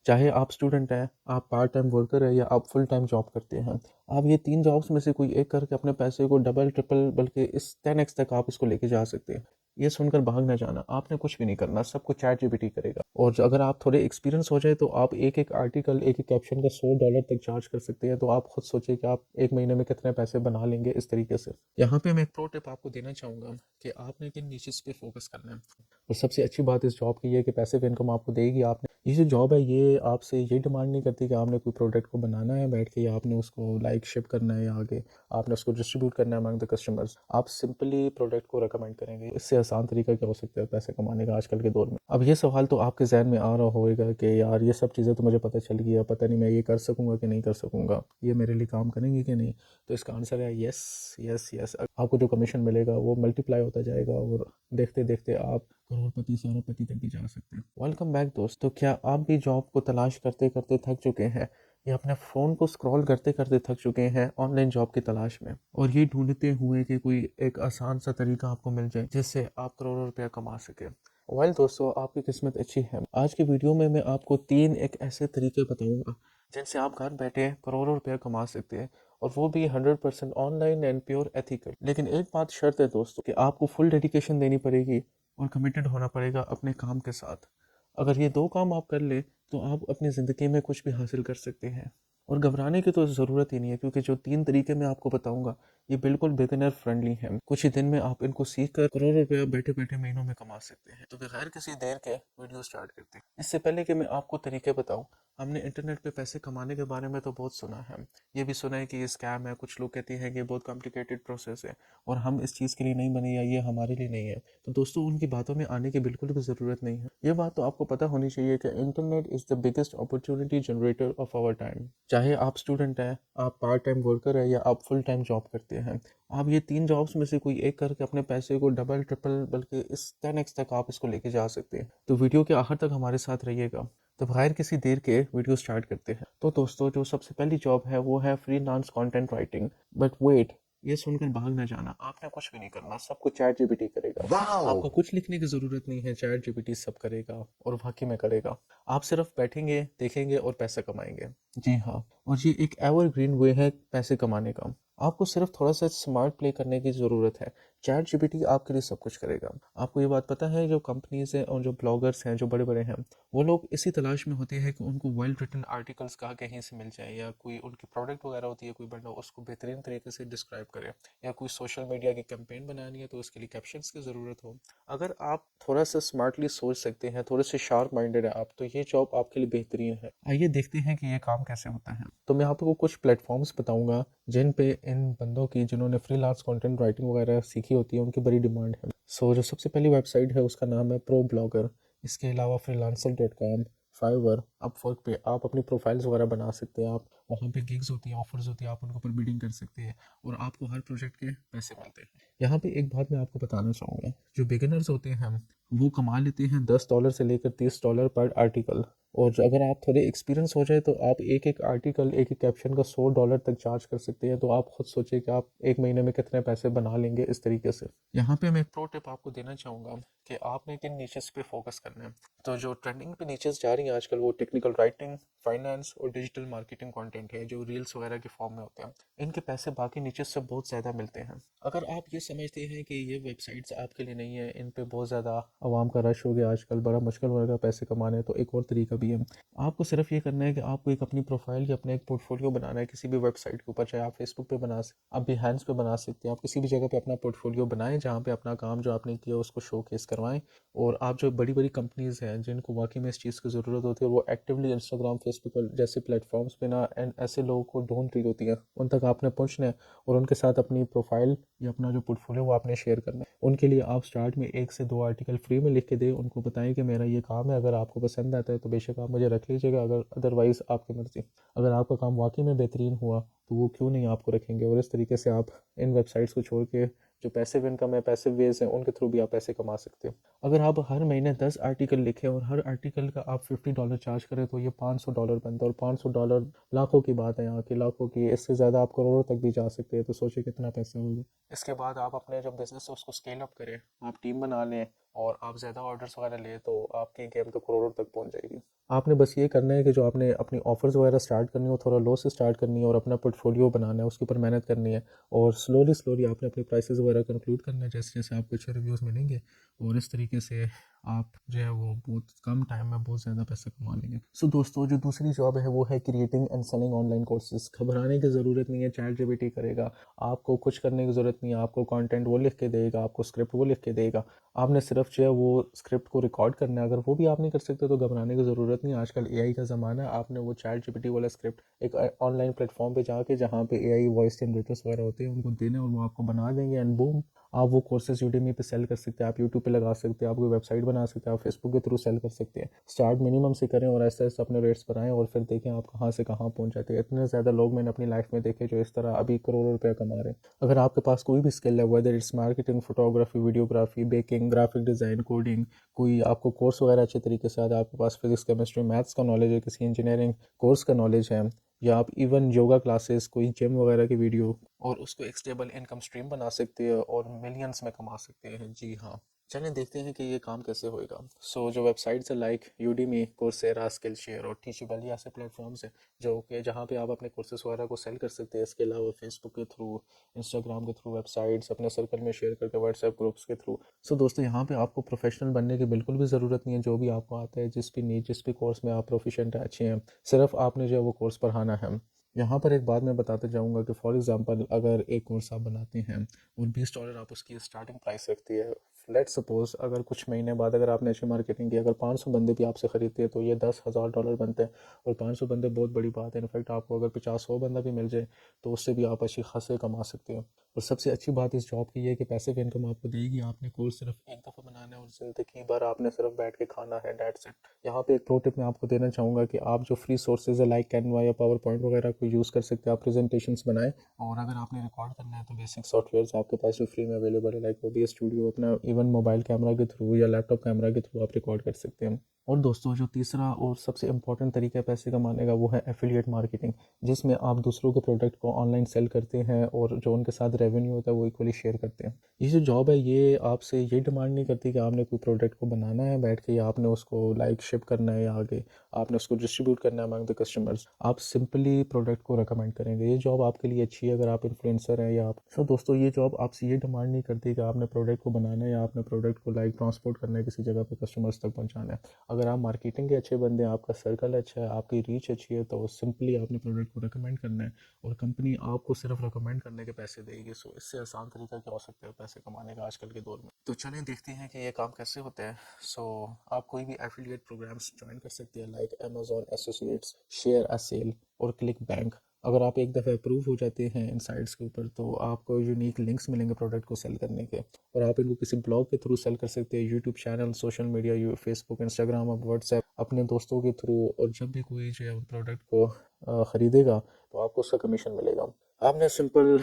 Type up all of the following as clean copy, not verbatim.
चाहे आप स्टूडेंट हैं, आप पार्ट टाइम वर्कर हैं या आप फुल टाइम जॉब करते हैं, आप ये 3 जॉब्स में से कोई एक करके अपने पैसे को डबल, ट्रिपल बल्कि इस 10x तक आप इसको लेके जा सकते हैं। ये सुनकर भाग ना जाना, आपने कुछ भी नहीं करना, सब कुछ चैटजीपीटी करेगा। और अगर आप थोड़े एक्सपीरियंस हो जाए तो आप एक-एक आर्टिकल, एक-एक कैप्शन का $100 तक चार्ज कर सकते हैं। तो आप खुद सोचिए कि आप 1 महीने में कितने पैसे बना लेंगे इस तरीके से। यहाँ पे मैं एक प्रो टिप आपको देना चाहूँगा कि आपने किन निचेस पे फोकस करना है। और सबसे अच्छी बात इस जॉब की ये है कि पैसिव इनकम आपको देगी। आपने ये जो जॉब है ये आपसे ये डिमांड नहीं करती कि आपने कोई प्रोडक्ट को बनाना है बैठ के या आपने उसको लाइक शिप करना है या आगे आपने उसको डिस्ट्रीब्यूट करना है अमंग द कस्टमर्स। आप सिंपली प्रोडक्ट को रिकमेंड करेंगे। इससे आसान तरीका क्या हो सकता है पैसे कमाने का आजकल के दौर में। अब ये सवाल तो आपके जहन में आ रहा होगा कि यार ये सब चीज़ें तो मुझे पता चल गई है, पता नहीं मैं ये कर सकूंगा कि नहीं कर सकूंगा, ये मेरे लिए काम करेंगे कि नहीं। तो इसका आंसर है यस, यस, यस। आपको जो कमीशन मिलेगा वो मल्टीप्लाई होता जाएगा और देखते देखते आप करोड़पति से अरबपति तक भी जा सकते हैं। वेलकम बैक दोस्तों, क्या आप भी जॉब को तलाश करते करते थक चुके हैं या अपने फ़ोन को स्क्रॉल करते करते थक चुके हैं ऑनलाइन जॉब की तलाश में और ये ढूंढते हुए कि कोई एक आसान सा तरीका आपको मिल जाए जिससे आप करोड़ों रुपया कमा सके। वेल दोस्तों, आपकी किस्मत अच्छी है। आज की वीडियो में मैं आपको 3 एक ऐसे तरीके बताऊंगा जिनसे आप घर बैठे करोड़ों रुपया कमा सकते हैं, और वो भी 100% ऑनलाइन एंड प्योर एथिकल। लेकिन एक बात शर्त है दोस्तों कि आपको फुल डेडिकेशन देनी पड़ेगी और कमिटेड होना पड़ेगा अपने काम के साथ। अगर ये 2 काम आप कर ले तो आप अपनी ज़िंदगी में कुछ भी हासिल कर सकते हैं। और घबराने की तो ज़रूरत ही नहीं है, क्योंकि जो 3 तरीके मैं आपको बताऊंगा ये बिल्कुल बिगिनर फ्रेंडली हैं। कुछ ही दिन में आप इनको सीख कर करोड़ों रुपया बैठे बैठे महीनों में कमा सकते हैं। तो बगैर किसी देर के वीडियो स्टार्ट करते हैं। इससे पहले कि मैं आपको तरीके बताऊं, हमने इंटरनेट पे पैसे कमाने के बारे में तो बहुत सुना है। ये भी सुना है कि ये स्कैम है, कुछ लोग कहते हैं कि ये बहुत कॉम्प्लिकेटेड प्रोसेस है और हम इस चीज़ के लिए नहीं बने या ये हमारे लिए नहीं है। तो दोस्तों, उनकी बातों में आने की बिल्कुल भी ज़रूरत नहीं है। ये बात तो आपको पता होनी चाहिए कि internet is the biggest opportunity generator of our time. चाहे आप स्टूडेंट हैं, आप पार्ट टाइम वर्कर है या आप फुल टाइम जॉब करते हैं, आप ये 3 जॉब्स में से कोई एक करके अपने पैसे को डबल, ट्रिपल बल्कि इस 10x तक आप इसको लेके जा सकते हैं। तो वीडियो के आखिर तक हमारे साथ रहिएगा। तो बगैर किसी देर के वीडियो स्टार्ट करते हैं। तो दोस्तों, जो सबसे पहली जॉब है वो है freelance content writing. But wait, ये सुनकर भाग ना जाना, आपने कुछ भी नहीं करना, सब कुछ चैट जीपीटी करेगा। आपको कुछ लिखने की जरूरत नहीं है, चैट जीपीटी सब करेगा और वाकई में करेगा। आप सिर्फ बैठेंगे, देखेंगे और पैसा कमाएंगे। जी हाँ, और ये एक एवरग्रीन वे है पैसे कमाने का। आपको सिर्फ थोड़ा सा स्मार्ट प्ले करने की ज़रूरत है। चैट जीपीटी आपके लिए सब कुछ करेगा। आपको ये बात पता है, जो कंपनीज हैं और जो ब्लॉगर्स हैं जो बड़े बड़े हैं, वो लोग इसी तलाश में होते हैं कि उनको वेल रिटन आर्टिकल्स कहाँ कहीं से मिल जाए, या कोई उनकी प्रोडक्ट वगैरह होती है, कोई बंदा उसको बेहतरीन तरीके से डिस्क्राइब करे, या कोई सोशल मीडिया की कैंपेन बनानी है तो उसके लिए कैप्शंस की ज़रूरत हो। अगर आप थोड़ा सा स्मार्टली सोच सकते हैं, थोड़े से शार्प माइंडेड है आप, तो ये जॉब आपके लिए बेहतरीन है। आइए देखते हैं कि ये काम कैसे होता है। तो मैं आपको कुछ प्लेटफॉर्म्स बताऊंगा जिन पे इन बंदों की, जिन्होंने फ्रीलांस कंटेंट राइटिंग वगैरह सीखी होती है, उनकी बड़ी डिमांड है। जो सबसे पहली वेबसाइट है उसका नाम है प्रो ब्लॉगर। इसके अलावा freelancer.com, फाइवर, अपवर्क पे आप अपनी प्रोफाइल्स वगैरह बना सकते हैं। आप वहाँ पे गिग्स होती हैं, ऑफर्स होती हैं, आप उनके ऊपर बिडिंग कर सकते हैं और आपको हर प्रोजेक्ट के पैसे मिलते हैं। यहाँ पे एक बात मैं आपको बताना चाहूँगा, जो बिगिनर्स होते हैं वो कमा लेते हैं $10 से लेकर $30 पर आर्टिकल। और अगर आप थोड़े एक्सपीरियंस हो जाए तो आप एक एक आर्टिकल, एक एक कैप्शन का $100 तक चार्ज कर सकते हैं। तो आप खुद सोचिए कि आप 1 महीने में कितने पैसे बना लेंगे इस तरीके से। यहाँ पे मैं एक प्रो टिप आपको देना चाहूँगा कि आपने किन नीचेस पे फोकस करना है। तो जो ट्रेंडिंग पे नीचेस जा रही हैं आजकल, वो टेक्निकल राइटिंग, फाइनेंस और डिजिटल मार्केटिंग कंटेंट है, जो रील्स वगैरह के फॉर्म में होते हैं। इनके पैसे बाकी नीचेस से बहुत ज़्यादा मिलते हैं। अगर आप ये समझते हैं कि ये वेबसाइट्स आपके लिए नहीं है, इन पे बहुत ज़्यादा आवाम का रश हो गया आजकल, बड़ा मुश्किल होगा पैसे कमाने, तो एक और तरीका भी है। आपको सिर्फ ये करना है कि आपको एक अपनी प्रोफाइल या अपना एक पोर्टफोलियो बनाना है किसी भी वेबसाइट के ऊपर। चाहे आप फेसबुक पे बना सकते, आप बिहेंस पे बना सकते हैं, आप किसी भी जगह पे अपना पोर्टफोलियो बनाएं जहाँ पे अपना काम जो आपने किया उसको शोकेस करवाएं। और आप जो बड़ी बड़ी कंपनीज हैं जिनको वाकई में इस चीज़ की ज़रूरत होती है, वो एक्टिवली इंस्टाग्राम, फेसबुक और जैसे प्लेटफॉर्म्स पे ना एंड ऐसे लोगों को ढूंढ रही होती हैं, उन तक आपने पहुँचना है और उनके साथ अपनी प्रोफाइल या अपना जो पोर्टफोलियो वो आपने शेयर करना है। उनके लिए आप स्टार्ट में 1 से 2 आर्टिकल फ्री में लिख के दें, उनको बताएं कि मेरा ये काम है, अगर आपको पसंद आता है तो बेशक आप मुझे रख लीजिएगा, अगर अदरवाइज़ आपकी मर्ज़ी। अगर आपका काम वाकई में बेहतरीन हुआ तो वो क्यों नहीं आपको रखेंगे। और इस तरीके से आप इन वेबसाइट्स को छोड़ के जो पैसिव इनकम है, पैसिव वेज हैं, उनके थ्रू भी आप पैसे कमा सकते हो। अगर आप हर महीने 10 आर्टिकल लिखें और हर आर्टिकल का आप $50 चार्ज करें तो ये $500 बनता है, और $500 लाखों की बात है, यहाँ की लाखों की। इससे ज़्यादा आप करोड़ों तक भी जा सकते हैं। तो सोचिए कितना पैसा होगा। इसके बाद आप अपने जो बिजनेस है उसको स्केल अप करें, आप टीम बना लें और आप ज़्यादा ऑर्डर्स वगैरह ले तो आपकी गेम तो करोड़ों तक पहुंच जाएगी। आपने बस ये करना है कि जो आपने अपनी ऑफ़र्स वगैरह स्टार्ट करनी है वो थोड़ा लो से स्टार्ट करनी है और अपना पोर्टफोलियो बनाना है, उसके ऊपर मेहनत करनी है। और स्लोली स्लोली आपने अपने प्राइसेस वगैरह कंक्लूड करना है जैसे जैसे आपको अच्छे रिव्यूज़ मिलेंगे, और इस तरीके से आप जो है वो बहुत कम टाइम में बहुत ज़्यादा पैसा कमा लेंगे। सो दोस्तों, जो दूसरी जॉब है वो है creating and selling online courses. घबराने की ज़रूरत नहीं है, चैट जीपीटी करेगा। आपको कुछ करने की ज़रूरत नहीं है, आपको कंटेंट वो लिख के देगा, आपको स्क्रिप्ट वो लिख के देगा। आपने सिर्फ जो है वो स्क्रिप्ट को रिकॉर्ड करना है। अगर वो भी आप नहीं कर सकते तो घबराने की ज़रूरत नहीं है, आजकल एआई का ज़माना है। आपने वो चैट जीपीटी वाला स्क्रिप्ट एक ऑनलाइन प्लेटफॉर्म पे जाके, जहाँ पे एआई वॉइस जनरेटर्स वगैरह होते हैं, उनको देने और वो आपको बना देंगे, एंड बूम, आप वो कोर्सेज यूडेमी पे सेल कर सकते हैं, आप यूट्यूब पे लगा सकते हैं, आप कोई वेबसाइट बना सकते हैं, आप फेसबुक के थ्रू सेल कर सकते हैं। स्टार्ट मिनिमम से करें और ऐसे ऐसे अपने रेट्स बढ़ाएं और फिर देखें आप कहाँ से कहाँ पहुँच जाते हैं। इतने ज़्यादा लोग मैंने अपनी लाइफ में देखे जो इस तरह अभी करोड़ों रुपये कमा रहे हैं। अगर आपके पास कोई भी स्किल है, whether it's marketing, photography, videography, baking, graphic design, coding, कोई आपको कोर्स वगैरह अच्छे तरीके से आता है, आपके पास फिजिक्स, केमिस्ट्री, मैथ्स का नॉलेज है, किसी इंजीनियरिंग कोर्स का नॉलेज है, या आप इवन योगा क्लासेस, कोई जिम वगैरह की वीडियो, और उसको एक स्टेबल इनकम स्ट्रीम बना सकते हैं और मिलियंस में कमा सकते हैं। जी हाँ, चलें देखते हैं कि ये काम कैसे होएगा। जो वेबसाइट्स है like Udemy, Coursera, skill share और टीचिबल, ऐसे प्लेटफॉर्म्स हैं जो कि जहाँ पे आप अपने कोर्सेज वगैरह को सेल कर सकते हैं। इसके अलावा फेसबुक के थ्रू, इंस्टाग्राम के थ्रू, वेबसाइट्स अपने सर्कल में शेयर करके, व्हाट्सएप ग्रुप्स के थ्रू। दोस्तों, यहाँ पे आपको प्रोफेशनल बनने की बिल्कुल भी ज़रूरत नहीं है। जो भी आपको आता है, जिस भी कोर्स में आप प्रोफिशेंट है, अच्छे हैं, सिर्फ आपने जो है वो कोर्स पढ़ाना है। यहाँ पर एक बात मैं बताते जाऊँगा कि फॉर एग्जांपल अगर एक कोर्स आप बनाते हैं और $20 आप उसकी स्टार्टिंग प्राइस रखती है, लेट्स सपोज अगर कुछ महीने बाद अगर आपने अच्छी मार्केटिंग की, अगर 500 बंदे भी आपसे ख़रीदते हैं तो ये $10,000 बनते हैं। और 500 बंदे बहुत बड़ी बात है। इनफैक्ट आपको अगर 50-100 बंदा भी मिल जाए तो उससे भी आप अच्छी खासे कमा सकते हैं। और सबसे अच्छी बात इस जॉब की है कि पैसिव इनकम आपको देगी। आपने कोर्स सिर्फ एक दफ़ा बनाना है और ज़िंदगी भर आपने सिर्फ बैठ के खाना है, डेट्स इट। यहाँ पे एक प्रो टिप मैं आपको देना चाहूँगा कि आप जो फ्री सोर्सेज है लाइक कैनवा या पावर पॉइंट वगैरह को यूज़ कर सकते हैं, आप प्रेजेंटेशंस बनाएं। और अगर आपने रिकॉर्ड करना है तो बेसिक सॉफ्टवेयर आपके पास जो फ्री में अवेलेबल है लाइक ओबीएस स्टूडियो, अपना इवन मोबाइल कैमरा के थ्रू या लैपटॉप कैमरा के थ्रू आप रिकॉर्ड कर सकते हैं। और दोस्तों, जो तीसरा और सबसे इंपॉर्टेंट तरीका है पैसे कमाने का वो है एफिलिएट मार्केटिंग, जिसमें आप दूसरों के प्रोडक्ट को ऑनलाइन सेल करते हैं और जो उनके साथ रेवेन्यू होता है वो इक्वली शेयर करते हैं। ये जो जॉब है ये आपसे ये डिमांड नहीं करती कि आपने कोई प्रोडक्ट को बनाना है बैठ के, या आपने उसको लाइक शिप करना है या आगे आपने उसको डिस्ट्रीब्यूट करना है अमंग द कस्टमर्स। आप सिंपली प्रोडक्ट को रिकमेंड करेंगे। ये जॉब आपके लिए अच्छी है अगर आप इन्फ्लुएंसर हैं या आप। दोस्तों, ये जॉब आपसे ये डिमांड नहीं करती कि आपने प्रोडक्ट को बनाना है या आपने प्रोडक्ट को लाइक ट्रांसपोर्ट करना है किसी जगह पे कस्टमर्स तक पहुंचाना है। अगर आप मार्केटिंग के अच्छे बंदे हैं, आपका सर्कल अच्छा है, आपकी रीच अच्छी है, तो सिंपली आपने प्रोडक्ट को रिकमेंड करना है और कंपनी आपको सिर्फ रिकमेंड करने के पैसे देगी। इससे आसान तरीका क्या हो सकता है पैसे कमाने का आजकल के दौर में। तो चलें देखते हैं कि ये काम कैसे होता है। सो आप कोई भी एफिलिएट प्रोग्राम्स ज्वाइन कर सकते हैं like Amazon associates, share a sale और क्लिक बैंक। अगर आप एक दफ़ा अप्रूव हो जाते हैं इन साइट्स के ऊपर तो आपको यूनिक लिंक्स मिलेंगे प्रोडक्ट को सेल करने के, और आप इनको किसी ब्लॉग के थ्रू सेल कर सकते हैं, YouTube channel, social media, Facebook, Instagram, अब व्हाट्सएप, अपने दोस्तों के थ्रू। और जब भी कोई जो है प्रोडक्ट को ख़रीदेगा तो आपको उसका कमीशन मिलेगा। आपने सिंपल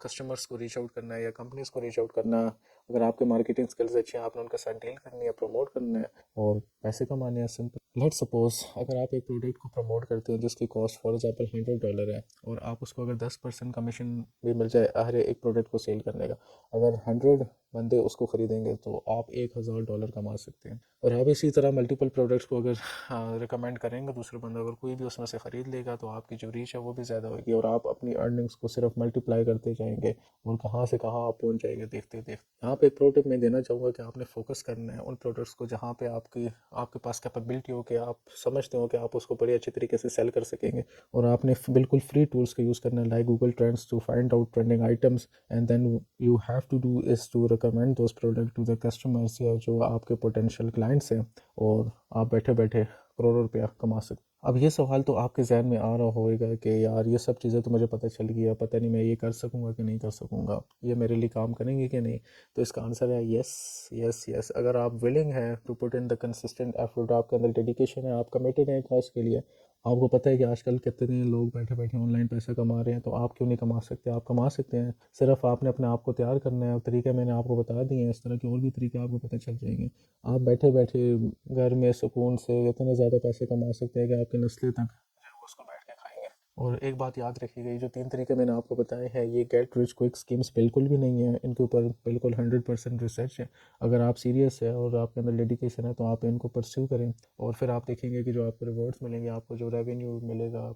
कस्टमर्स को रीच आउट करना है या कंपनीज को रीच आउट करना है। अगर आपके मार्केटिंग स्किल्स अच्छे हैं, आपने उनके साथ डील करनी है, प्रमोट करना है और पैसे कमाने हैं। सिंपल लेट सपोज अगर आप एक प्रोडक्ट को प्रमोट करते हैं जिसकी कॉस्ट फॉर एग्जांपल $100 है, और आप उसको अगर 10% कमीशन भी मिल जाए हर एक प्रोडक्ट को सेल करने का, अगर 100 बंदे उसको खरीदेंगे तो आप $1,000 कमा सकते हैं। और आप इसी तरह मल्टीपल प्रोडक्ट्स को अगर रिकमेंड करेंगे दूसरे बंदे, अगर कोई भी उसमें से ख़रीद लेगा तो आपकी जो रीच है वो भी ज़्यादा होगी और आप अपनी अर्निंग्स को सिर्फ मल्टीप्लाई करते जाएंगे और कहाँ से कहाँ आप पहुँच जाएंगे देखते देखते। यहाँ पे एक प्रो टिप मैं देना चाहूँगा कि आपने फोकस करना है उन प्रोडक्ट्स को जहाँ पे आपके पास कैपेबिलिटी हो कि आप समझते हो कि आप उसको बड़े अच्छे तरीके से सेल कर सकेंगे। और आपने बिल्कुल फ्री टूल्स का यूज़ करना है like Google trends to find out trending items, and then you have to do is to recommend those product to the customers या जो आपके पोटेंशियल क्लाइंट्स हैं, और आप बैठे बैठे करोड़ों रुपया कमा सकते। अब ये सवाल तो आपके जहन में आ रहा होगा कि यार ये सब चीज़ें तो मुझे पता चल गई है, पता नहीं मैं ये कर सकूँगा कि नहीं कर सकूँगा, ये मेरे लिए काम करेंगे कि नहीं। तो इसका आंसर है यस, यस, यस। अगर आप विलिंग हैं to put in the consistent effort, आपके अंदर डेडिकेशन है, आप कमिटेड हैं कॉज के लिए, आपको पता है कि आजकल कितने लोग बैठे बैठे ऑनलाइन पैसा कमा रहे हैं, तो आप क्यों नहीं कमा सकते। आप कमा सकते हैं, सिर्फ आपने अपने आप को तैयार करना है। तरीके मैंने आपको बता दिए हैं, इस तरह के और भी तरीके आपको पता चल जाएंगे। आप बैठे बैठे घर में सुकून से इतने ज़्यादा पैसे कमा सकते हैं कि आपकी नस्लें तक जो है वो उसको बैठ के खाएंगे। और एक बात याद रखिएगा, ये जो 3 तरीके मैंने आपको बताए हैं ये गेट रिच क्विक स्कीम्स बिल्कुल भी नहीं है, इनके ऊपर बिल्कुल 100% रिसर्च है। अगर आप सीरियस है और आपके अंदर डेडिकेशन है तो आप इनको परस्यू करें, और फिर आप देखेंगे कि जो आपको रिवॉर्ड्स मिलेंगे, आपको जो रेवेन्यू मिलेगा,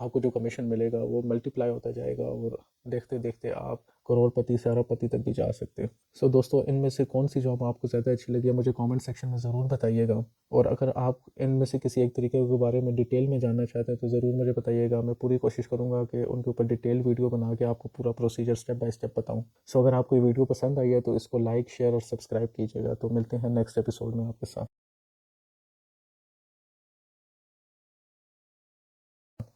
आपको जो कमीशन मिलेगा वो मल्टीप्लाई होता जाएगा, और देखते देखते आप करोड़पति से अरबपति तक भी जा सकते हैं। सो दोस्तों, इनमें से कौन सी जॉब आपको ज़्यादा अच्छी लगी है मुझे कमेंट सेक्शन में ज़रूर बताइएगा। और अगर आप इनमें से किसी एक तरीके के बारे में डिटेल में जानना चाहते हैं तो ज़रूर मुझे बताइएगा, मैं पूरी कोशिश करूँगा कि उनके ऊपर डिटेल वीडियो बना के आपको पूरा प्रोसीजर स्टेप बाय स्टेप बताऊँ। सो अगर आपको ये वीडियो पसंद आई है तो इसको लाइक शेयर और सब्सक्राइब कीजिएगा। तो मिलते हैं नेक्स्ट एपिसोड में आपके साथ।